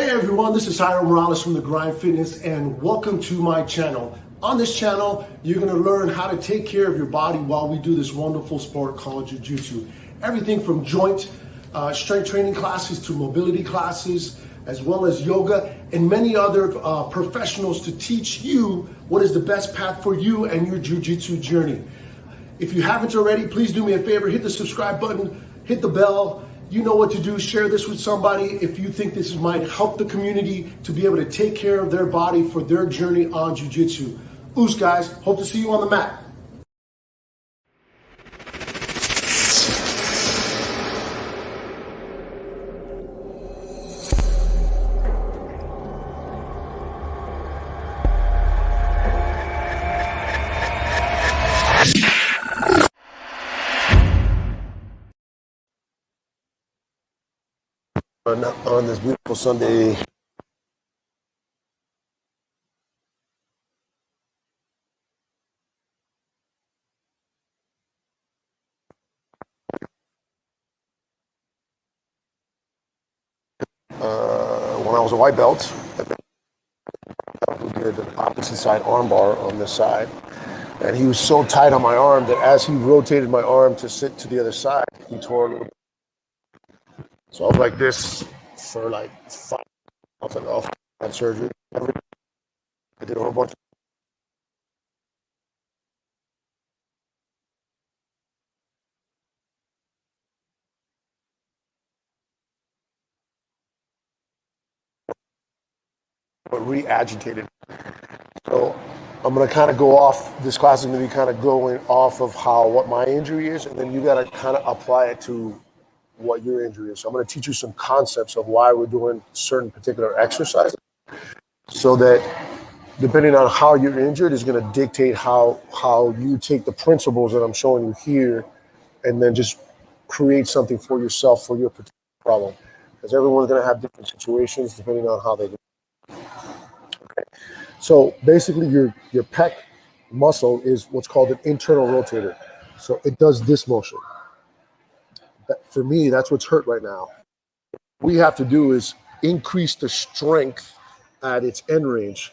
Hey everyone, this is Jairo Morales from The Grind Fitness and welcome to my channel. On this channel, you're going to learn how to take care of your body while we do this wonderful sport called Jiu-Jitsu. Everything from joint strength training classes to mobility classes, as well as yoga and many other professionals to teach you what is the best path for you and your Jiu-Jitsu journey. If you haven't already, please do me a favor, hit the subscribe button, hit the bell. You know what to do. Share this with somebody if you think this might help the community to be able to take care of their body for their journey on Jiu-Jitsu. Oos, guys. Hope to see you on the mat. On this beautiful Sunday. When I was a white belt, we did an opposite side armbar on this side, and he was so tight on my arm that as he rotated my arm to sit to the other side, he tore a little. So I was like this for like 5 months and off. Had surgery. I did a whole bunch. But re-agitated. So I'm going to kind of go off. This class is going to be kind of going off of what my injury is, and then you got to kind of apply it to what your injury is. So I'm going to teach you some concepts of why we're doing certain particular exercises, so that depending on how you're injured is going to dictate how you take the principles that I'm showing you here, and then just create something for yourself for your particular problem, because everyone's going to have different situations depending on how they do. Okay. So basically your pec muscle is what's called an internal rotator. So it does this motion. For me, that's what's hurt right now. What we have to do is increase the strength at its end range.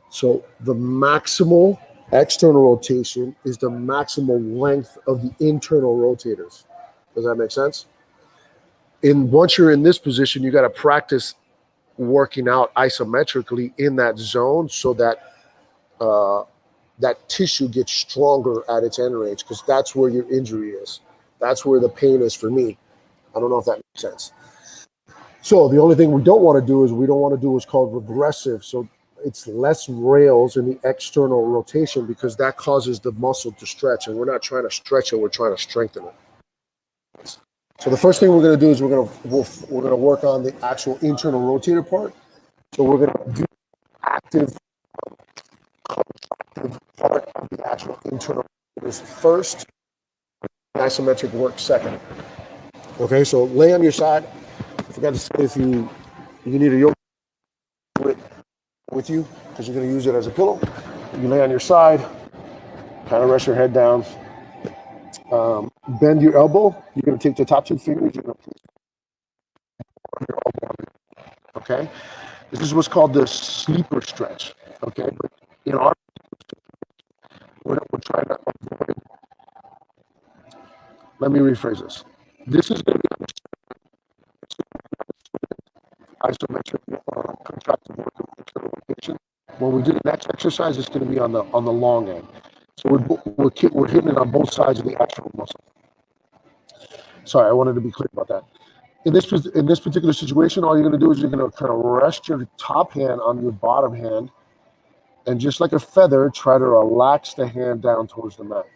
So the maximal external rotation is the maximal length of the internal rotators. Does that make sense? Once you're in this position, you got to practice working out isometrically in that zone so that that tissue gets stronger at its end range, because that's where your injury is. That's where the pain is for me. I don't know if that makes sense. So the only thing we don't want to do is what's called regressive. So it's less rails in the external rotation, because that causes the muscle to stretch, and we're not trying to stretch it, we're trying to strengthen it. So the first thing we're going to do is we're going to work on the actual internal rotator part. So we're going to do active part of the actual internal rotators first, isometric work second. Okay, so lay on your side. I forgot to say, if you need a yoga with you, because you're going to use it as a pillow, you lay on your side, kind of rest your head down. Bend your elbow. You're going to take the top 2 fingers. You're going to place on your elbow. Okay, this is what's called the sleeper stretch. Okay, but in our we're trying to avoid. Let me rephrase this. This is going to be isometric contractive work of internal rotation. When we do the next exercise, it's going to be on the long end. So we're hitting it on both sides of the actual muscle. Sorry, I wanted to be clear about that. In this particular situation, all you're going to do is you're going to kind of rest your top hand on your bottom hand, and just like a feather, try to relax the hand down towards the mat.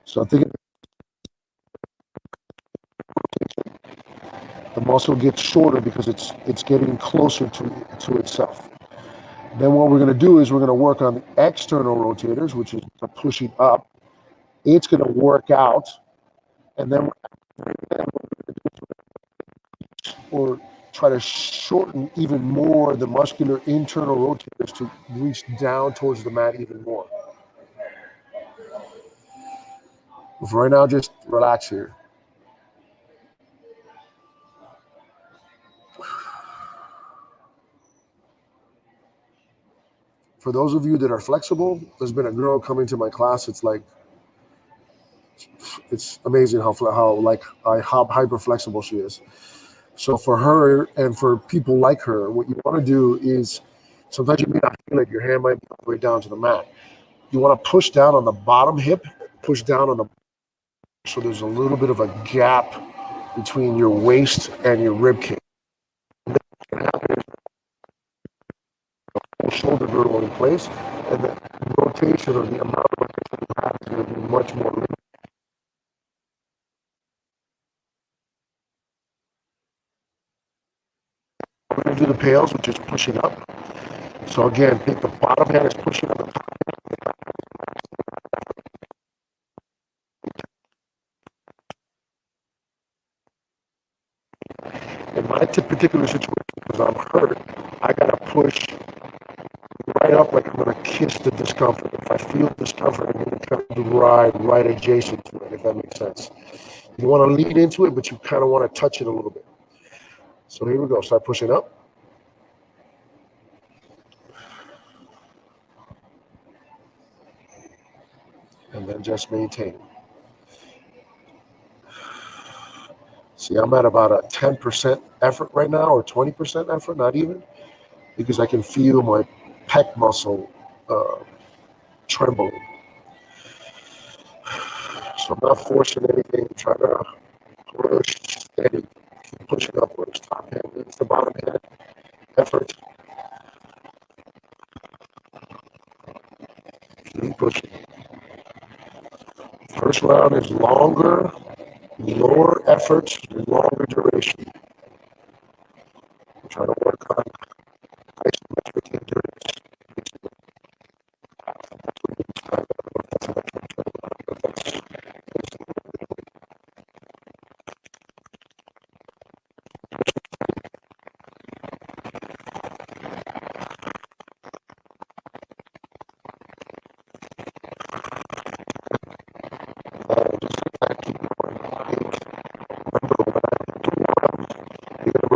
So I think the muscle gets shorter because it's getting closer to itself. Then what we're going to do is we're going to work on the external rotators, which is pushing up. It's going to work out, and then or try to shorten even more the muscular internal rotators to reach down towards the mat even more. For right now, just relax here. For those of you that are flexible, there's been a girl coming to my class. It's like, it's amazing how hyper flexible she is. So for her and for people like her, what you want to do is, sometimes you may not feel it, your hand might be all the way down to the mat. You want to push down on the bottom hip, push down on the, so there's a little bit of a gap between your waist and your rib cage. Shoulder girdle in place, and the rotation or the amount of rotation you have is going to be much more limited. We're going to do the pails, which is pushing up. So again, think the bottom hand is pushing up the top. In my particular situation, because I'm hurt, I got to push right up like I'm going to kiss the discomfort. If I feel discomfort, I'm going to kind of ride right adjacent to it, if that makes sense. You want to lean into it, but you kind of want to touch it a little bit. So here we go. Start pushing up. And then just maintain. See, I'm at about a 10% effort right now, or 20% effort, not even, because I can feel my pec muscle trembling. So I'm not forcing anything, trying to push steady, keep pushing upwards. Top hand leads the bottom hand. Effort. Keep pushing. First round is longer, lower effort, longer duration. I'm trying to work on isometric endurance.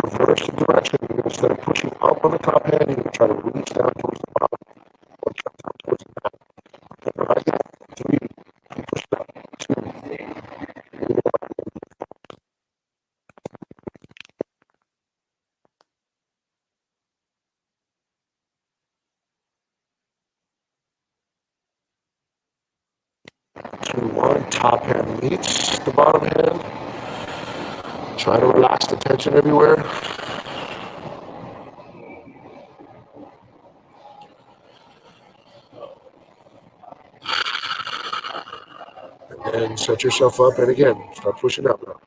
Reverse the direction. Instead of pushing up on the top hand, you're going to try to reach down towards the bottom, or down towards the mat. Remember, I got 3, you push it up, 2, 1. Top hand meets the bottom hand. Try to relax the tension everywhere. And then set yourself up, and again, start pushing up now.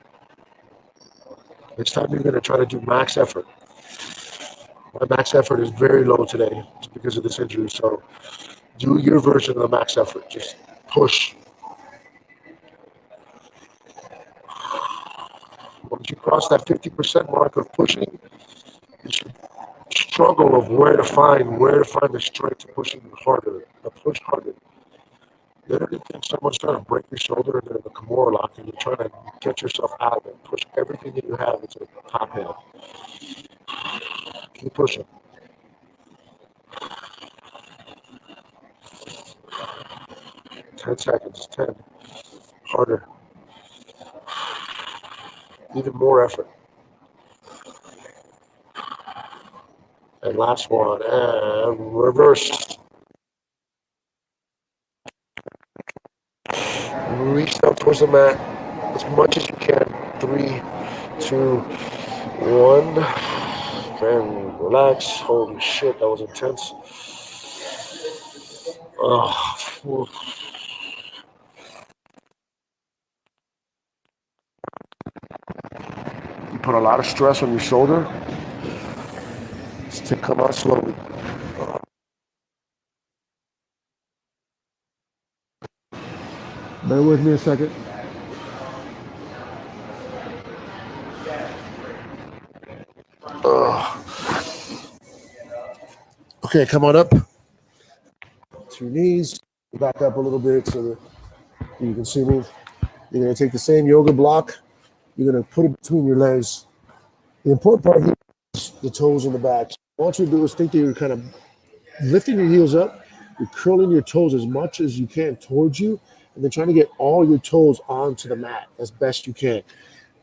This time you're going to try to do max effort. My max effort is very low today. It's because of this injury. So do your version of the max effort. Just push. Once you cross that 50% mark of pushing, you should struggle of where to find the strength to push even harder, to push harder. Literally think someone's trying to break your shoulder and they're in the Kimura lock, and you're trying to get yourself out of it. Push everything that you have into the top hand. Keep pushing. Ten seconds. 10. Harder. Even more effort. And last one. And reverse. Reach down towards the mat as much as you can. 3, 2, 1. And relax. Holy shit, that was intense. Oh. You put a lot of stress on your shoulder. To come out slowly. Bear with me a second. Okay, come on up to your knees. Back up a little bit so that you can see me. You're going to take the same yoga block. You're going to put it between your legs. The important part here is the toes in the back. What you do is think that you're kind of lifting your heels up. You're curling your toes as much as you can towards you, and then trying to get all your toes onto the mat as best you can.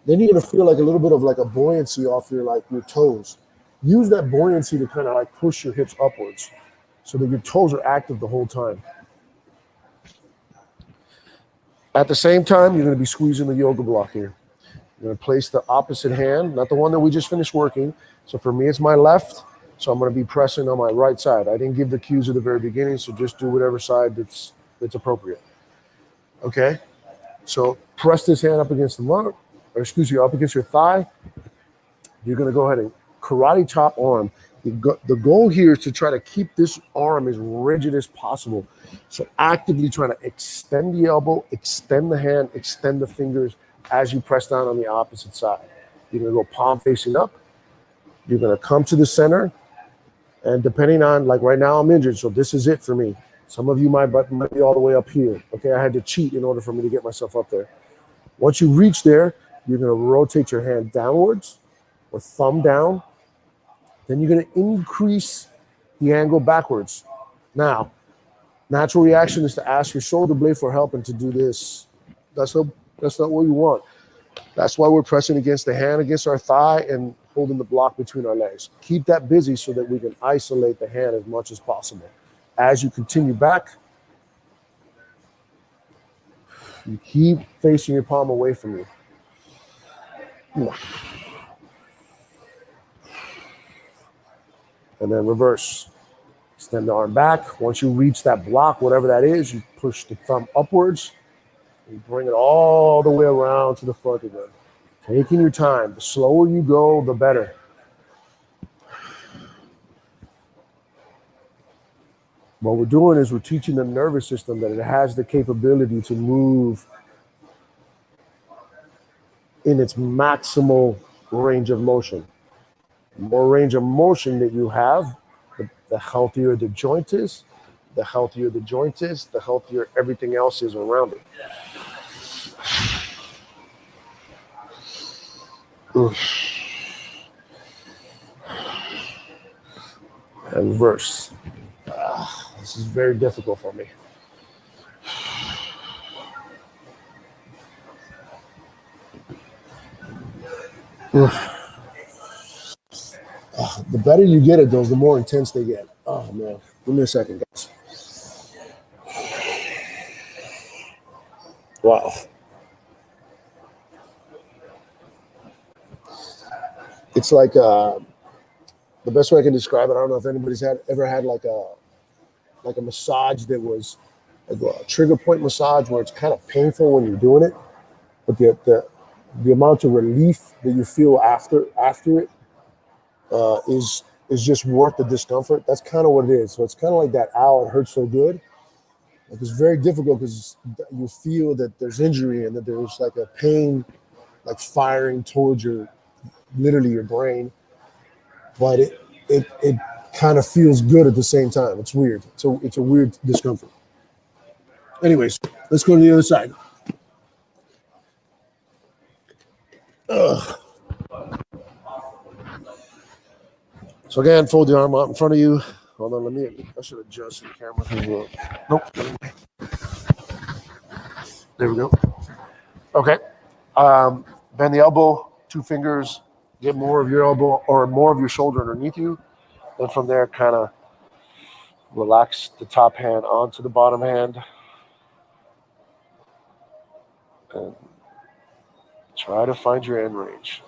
Then you're going to feel like a little bit of like a buoyancy off your toes. Use that buoyancy to kind of like push your hips upwards so that your toes are active the whole time. At the same time, you're going to be squeezing the yoga block here. You're going to place the opposite hand, not the one that we just finished working. So for me, it's my left. So I'm going to be pressing on my right side. I didn't give the cues at the very beginning, so just do whatever side that's appropriate. Okay? So press this hand up against the lung, or excuse you, up against your thigh. You're going to go ahead and karate chop arm. The goal here is to try to keep this arm as rigid as possible. So actively trying to extend the elbow, extend the hand, extend the fingers as you press down on the opposite side. You're going to go palm facing up. You're going to come to the center. And depending on, like right now I'm injured, so this is it for me. Some of you might be all the way up here. Okay, I had to cheat in order for me to get myself up there. Once you reach there, you're going to rotate your hand downwards or thumb down. Then you're going to increase the angle backwards. Now, natural reaction is to ask your shoulder blade for help and to do this. That's not what you want. That's why we're pressing against the hand, against our thigh, and holding the block between our legs. Keep that busy so that we can isolate the hand as much as possible. As you continue back, you keep facing your palm away from you. And then reverse. Extend the arm back. Once you reach that block, whatever that is, you push the thumb upwards. You bring it all the way around to the front again. Taking your time. The slower you go, the better. What we're doing is we're teaching the nervous system that it has the capability to move in its maximal range of motion. The more range of motion that you have, the healthier the joint is. The healthier the joint is, the healthier everything else is around it. And reverse. This is very difficult for me. The better you get at those, the more intense they get. Oh man, give me a second, guys. Wow. It's like the best way I can describe it. I don't know if anybody's ever had like a massage that was like a trigger point massage where it's kind of painful when you're doing it, but the amount of relief that you feel after it is just worth the discomfort. That's kind of what it is. So it's kind of like that. Ow, it hurts so good. Like it's very difficult because you feel that there's injury and that there's like a pain, like firing towards literally your brain, but it kind of feels good at the same time. It's weird. It's a weird discomfort. Anyways, let's go to the other side. Ugh. So again, fold the arm out in front of you. Hold on, I should adjust the camera as well. Nope. There we go. Okay. Bend the elbow, 2 fingers, get more of your elbow or more of your shoulder underneath you. Then from there, kind of relax the top hand onto the bottom hand. And try to find your end range.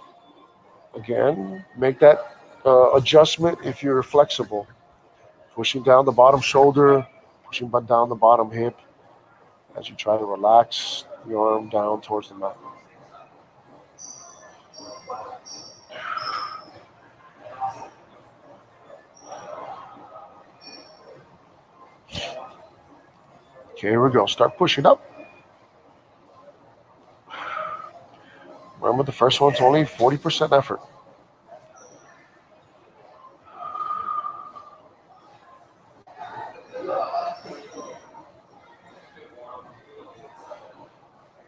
Again, make that adjustment if you're flexible. Pushing down the bottom shoulder, pushing down the bottom hip as you try to relax your arm down towards the mat. Okay, here we go. Start pushing up. Remember, the first one's only 40% effort.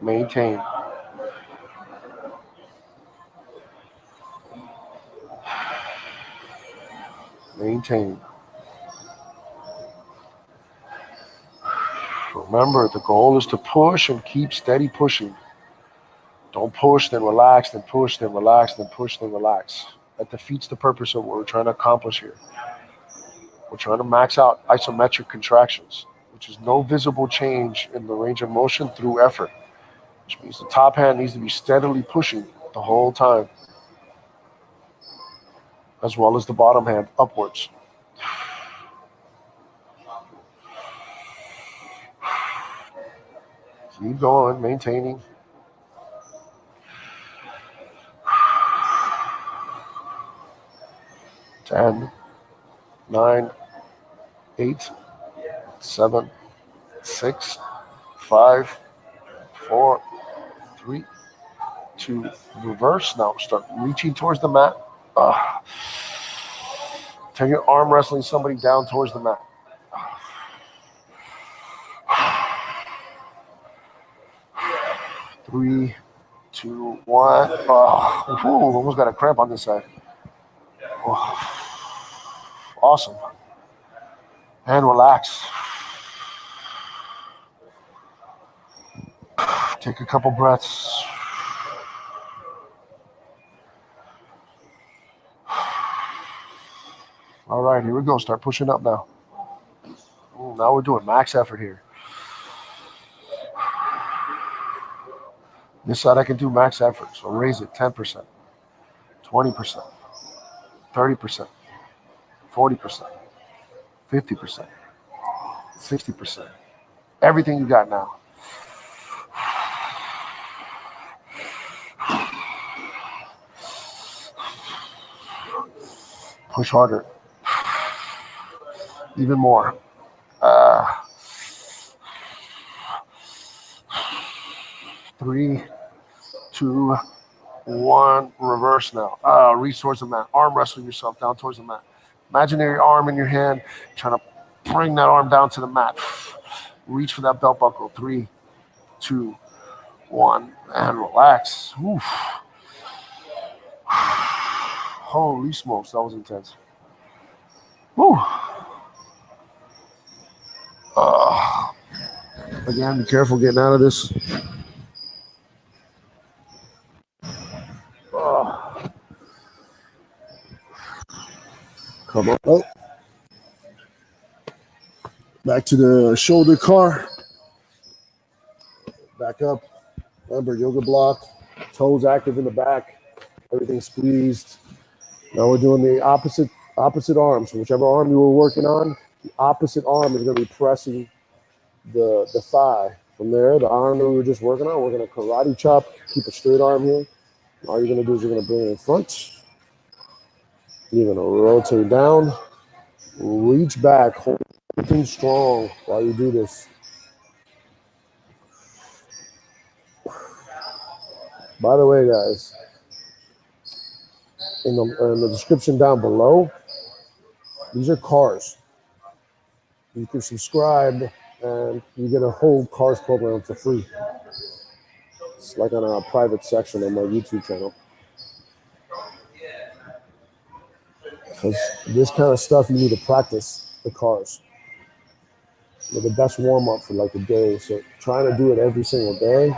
Maintain. Maintain. Remember, the goal is to push and keep steady pushing. Don't push, then relax, then push, then relax, then push, then relax. That defeats the purpose of what we're trying to accomplish here. We're trying to max out isometric contractions, which is no visible change in the range of motion through effort, which means the top hand needs to be steadily pushing the whole time, as well as the bottom hand upwards. Keep going, maintaining. Ten, 9, 8, 7, 6, 5, 4, 3, 2, reverse. Now start reaching towards the mat. Take your arm wrestling somebody down towards the mat. 3, 2, 1. Almost got a cramp on this side. Awesome. And relax. Take a couple breaths. All right, here we go. Start pushing up now. Now we're doing max effort here. This side I can do max effort, so raise it 10%, 20%, 30%, 40%, 50%, 60%. Everything you got now. Push harder. Even more. 3, 2, 1. Reverse now. Reach towards the mat. Arm wrestle yourself down towards the mat. Imaginary arm in your hand. Trying to bring that arm down to the mat. Reach for that belt buckle. 3, 2, 1. And relax. Oof. Holy smokes, that was intense. Woo. Again, be careful getting out of this. Come on. Oh. Back to the shoulder car. Back up. Remember, yoga block. Toes active in the back. Everything squeezed. Now we're doing the opposite arm. So whichever arm you were working on, the opposite arm is going to be pressing the thigh. From there, the arm that we were just working on, we're going to karate chop. Keep a straight arm here. All you're going to do is you're going to bring it in front. You're going to rotate down. Reach back. Hold everything strong while you do this. By the way, guys, in the description down below, these are C.A.R.s. You can subscribe and you get a whole C.A.R.s program for free. It's like on a private section on my YouTube channel. Because this kind of stuff you need to practice the C.A.R.s. They're the best warm-up for like a day. So trying to do it every single day,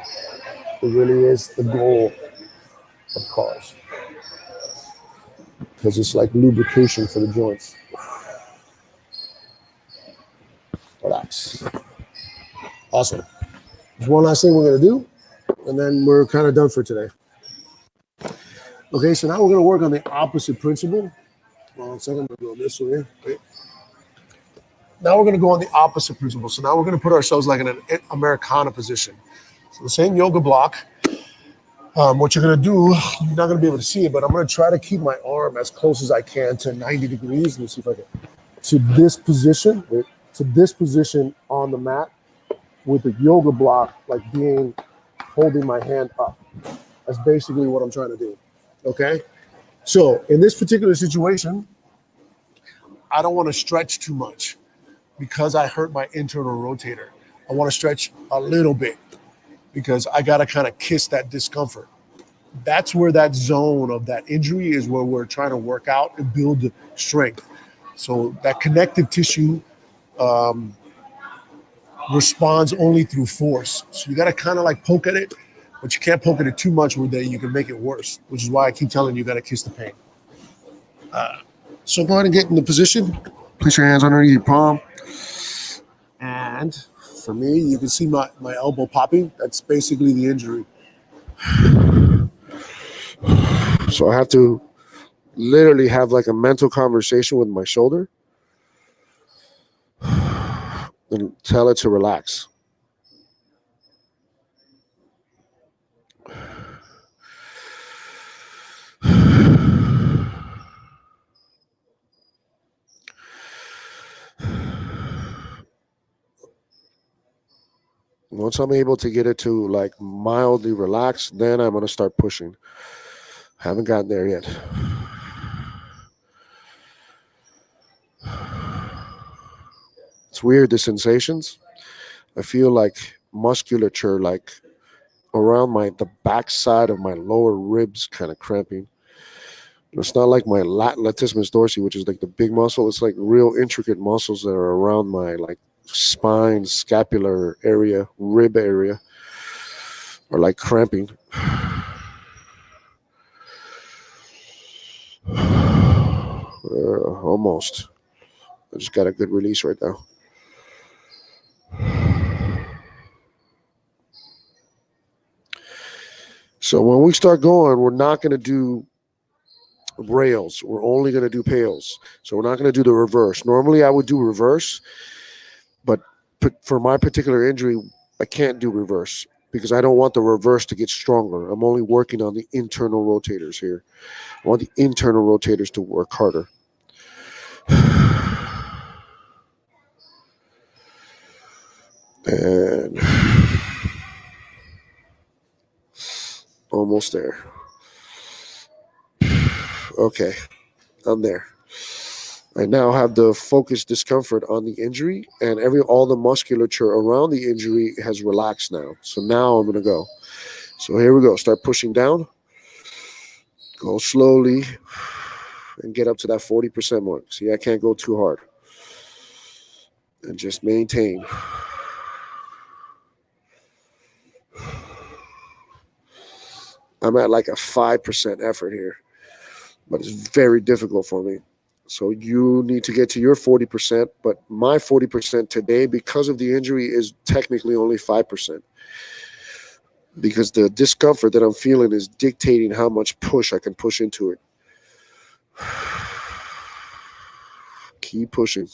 it really is the goal of C.A.R.s. Because it's like lubrication for the joints. Relax. Awesome. There's one last thing we're going to do, and then we're kind of done for today. Okay, so now we're going to work on the opposite principle. Hold on a second, I'm going to go this way. Okay. Now we're going to go on the opposite principle. So now we're going to put ourselves like in an Americana position. So the same yoga block. What you're going to do, you're not going to be able to see it, but I'm going to try to keep my arm as close as I can to 90 degrees. Let me see if I can. To this position on the mat with the yoga block, like holding my hand up. That's basically what I'm trying to do. Okay? So in this particular situation, I don't want to stretch too much because I hurt my internal rotator. I want to stretch a little bit. because I got to kind of kiss that discomfort. That's where that zone of that injury is, where we're trying to work out and build strength. So that connective tissue responds only through force. So you got to kind of like poke at it, but you can't poke at it too much where you can make it worse, which is why I keep telling you, got to kiss the pain. So go ahead and get in the position. Place your hands underneath your palm. And for me, you can see my elbow popping. That's basically the injury. So I have to literally have like a mental conversation with my shoulder and tell it to relax. Once I'm able to get it to like mildly relax, then I'm going to start pushing. Haven't gotten there yet. It's weird, the sensations. I feel like musculature, like around the back side of my lower ribs, kind of cramping. It's not like my latissimus dorsi, which is like the big muscle. It's like real intricate muscles that are around my like spine, scapular area, rib area, are like cramping. Almost. I just got a good release right now. So when we start going, we're not going to do rails. We're only going to do pails. So we're not going to do the reverse. Normally I would do reverse, but for my particular injury, I can't do reverse because I don't want the reverse to get stronger. I'm only working on the internal rotators here. I want the internal rotators to work harder. And almost there. Okay, I'm there. I now have the focused discomfort on the injury, and all the musculature around the injury has relaxed now. So now I'm going to go. So here we go. Start pushing down. Go slowly and get up to that 40% mark. See, I can't go too hard. And just maintain. I'm at like a 5% effort here, but it's very difficult for me. So you need to get to your 40%, but my 40% today, because of the injury, is technically only 5%. Because the discomfort that I'm feeling is dictating how much push I can push into it. Keep pushing.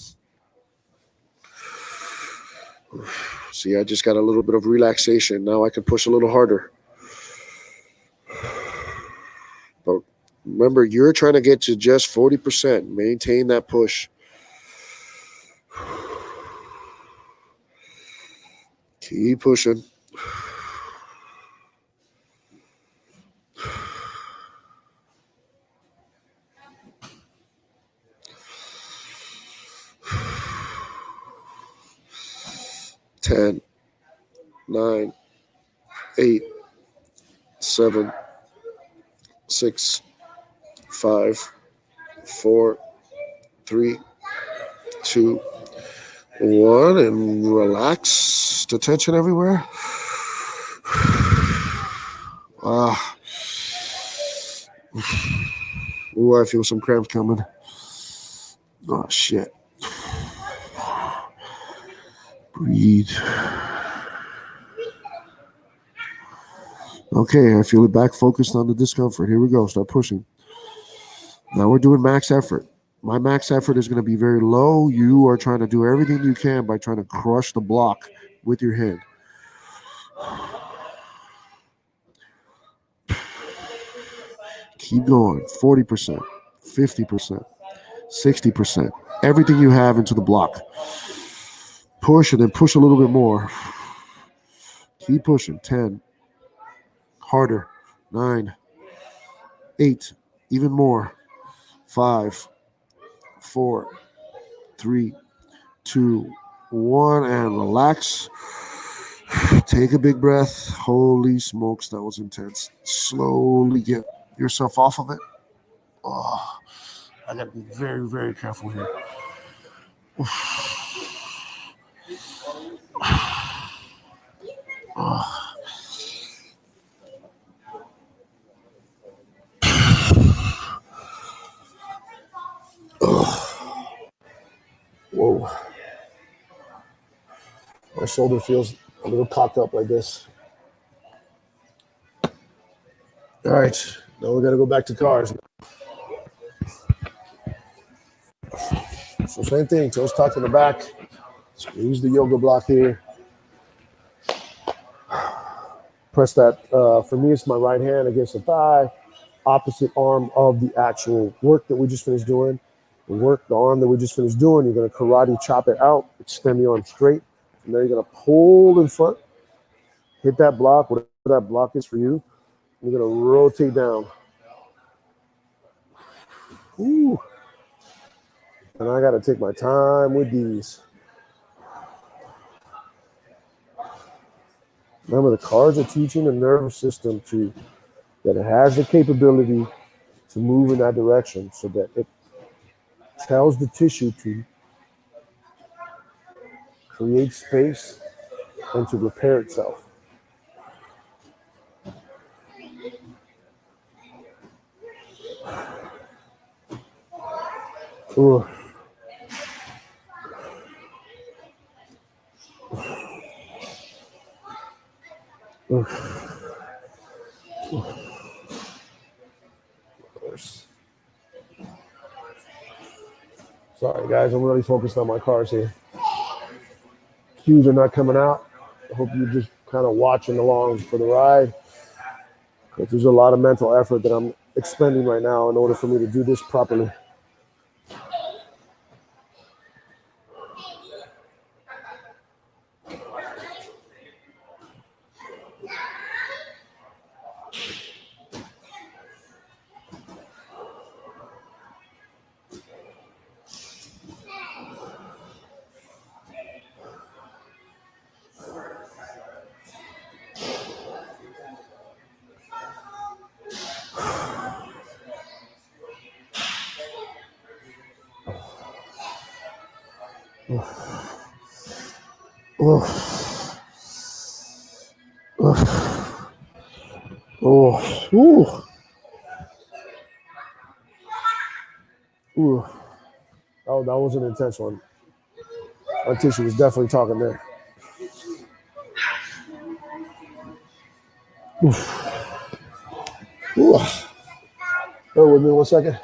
See, I just got a little bit of relaxation. Now I can push a little harder. But remember, you're trying to get to just 40%. Maintain that push. Keep pushing. Ten, 9, 8, 7, 6, 5, 4, 3, 2, 1, and relax the tension everywhere. Ooh, I feel some cramps coming. Oh, shit. Breathe. Okay, I feel it back focused on the discomfort. Here we go. Start pushing. Now we're doing max effort. My max effort is going to be very low. You are trying to do everything you can by trying to crush the block with your hand. Keep going. 40%, 50%, 60%. Everything you have into the block. Push and then push a little bit more. Keep pushing. 10. Harder. 9. 8. Even more. 5. 4. 3. 2. 1. And relax. Take a big breath. Holy smokes, that was intense. Slowly get yourself off of it. Oh, I gotta be very, very careful here. Whoa. My shoulder feels a little cocked up like this. All right, now we gotta go back to C.A.R.s. So same thing, toes tucked in the back. Squeeze the yoga block here. Press that, for me, it's my right hand against the thigh, opposite arm of the actual work that we just finished doing. The arm that we just finished doing, you're gonna karate chop it out, extend the arm straight. And then you're gonna pull in front, hit that block, whatever that block is for you. You're gonna rotate down. Ooh. And I gotta take my time with these. Remember, the C.A.R.s are teaching the nervous system that it has the capability to move in that direction so that it tells the tissue to create space and to repair itself. Ooh. Ooh. Sorry, guys, I'm really focused on my C.A.R.s here. Cues are not coming out. I hope you're just kind of watching along for the ride. Because there's a lot of mental effort that I'm expending right now in order for me to do this properly. Oh, oh, ooh, ooh. Oh, that was an intense one. My tissue was definitely talking there. Ooh. Bear with me 1 second.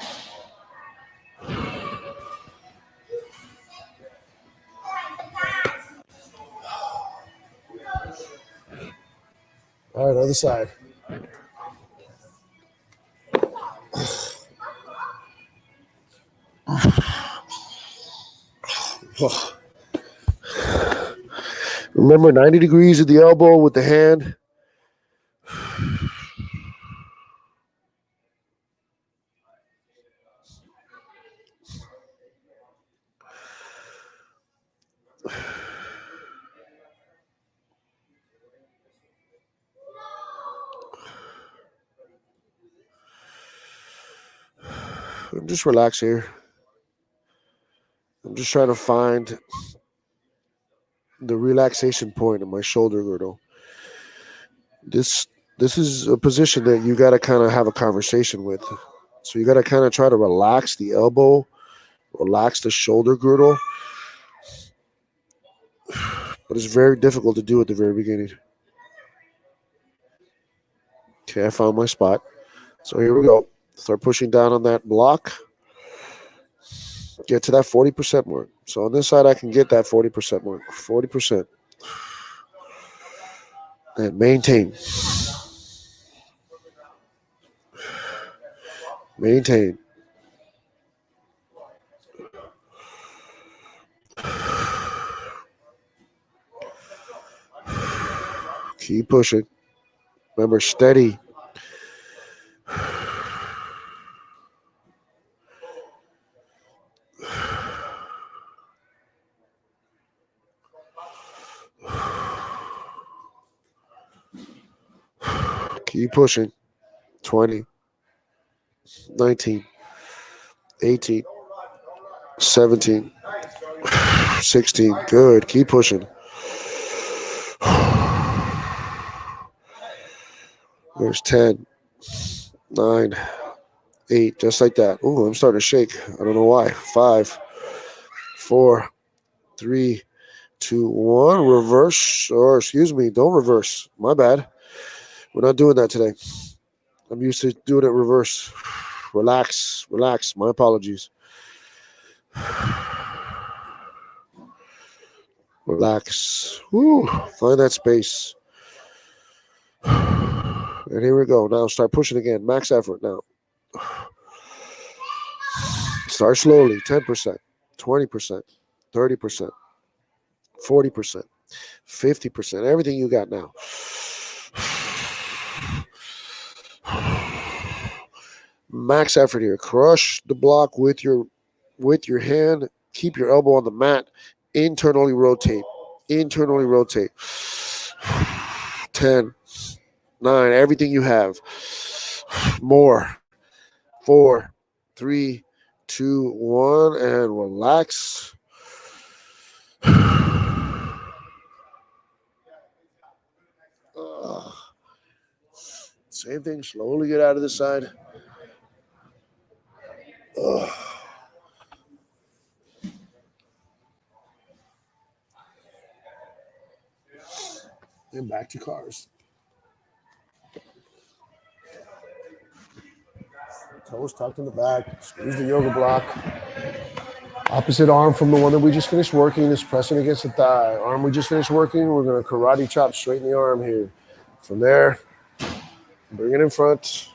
All right, other side. Remember 90 degrees at the elbow with the hand. Just relax here. I'm just trying to find the relaxation point in my shoulder girdle. This is a position that you got to kind of have a conversation with. So you got to kind of try to relax the elbow, relax the shoulder girdle. But it's very difficult to do at the very beginning. Okay, I found my spot. So here we go. Start pushing down on that block. Get to that 40% mark. So on this side, I can get that 40% mark. 40%. And maintain. Maintain. Keep pushing. Remember, steady. Keep pushing. 20, 19, 18, 17, 16. Good. Keep pushing. There's 10, 9, 8. Just like that. Ooh, I'm starting to shake. I don't know why. 5, 4, 3, 2, 1. Reverse. Or excuse me. Don't reverse. My bad. We're not doing that today. I'm used to doing it reverse. Relax. Relax. My apologies. Relax. Woo. Find that space. And here we go. Now start pushing again. Max effort now. Start slowly. 10%, 20%, 30%, 40%, 50%. Everything you got now. Max effort here. Crush the block with your hand. Keep your elbow on the mat. Internally rotate. Internally rotate. 10, 9. Everything you have. More. 4, 3, 2, 1, and relax. Same thing. Slowly get out of the side. And back to C.A.R.s. Toes tucked in the back. Squeeze the yoga block. Opposite arm from the one that we just finished working is pressing against the thigh. Arm we just finished working, we're going to karate chop straight in the arm here. From there, bring it in front.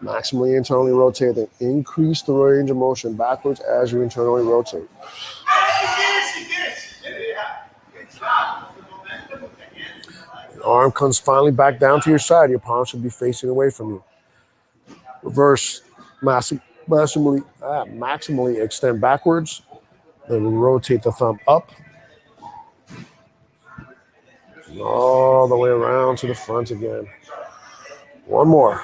Maximally internally rotate. Then increase the range of motion backwards as you internally rotate. The arm comes finally back down to your side. Your palm should be facing away from you. Reverse, maximally extend backwards. Then rotate the thumb up. And all the way around to the front again. One more.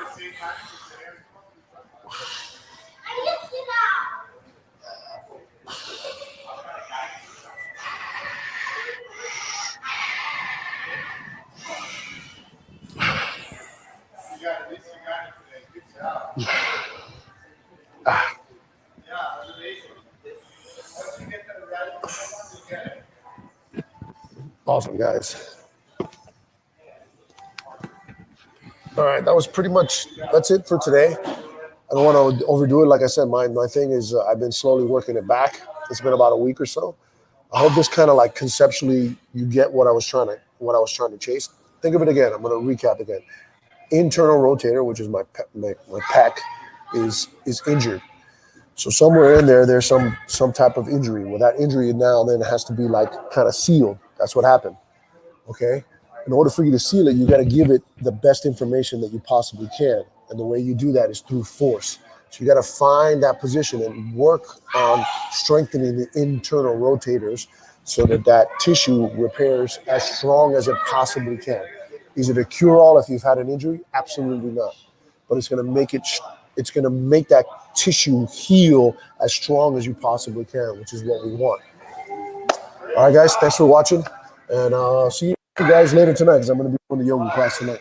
Awesome, guys. All right, that was pretty much, that's it for today. I don't want to overdo it. Like I said, my thing is I've been slowly working it back. It's been about a week or so. I hope this kind of like conceptually you get what I was trying to chase. Think of it again. I'm going to recap again. Internal rotator, which is my pec, is injured. So somewhere in there, there's some type of injury. Well, that injury now then has to be like kind of sealed. That's what happened. Okay. In order for you to seal it, you got to give it the best information that you possibly can. And the way you do that is through force. So you got to find that position and work on strengthening the internal rotators so that tissue repairs as strong as it possibly can. Is it a cure-all if you've had an injury? Absolutely not. But it's going to make that tissue heal as strong as you possibly can, which is what we want. All right, guys, thanks for watching. And I'll see you guys later tonight because I'm going to be doing the yoga class tonight.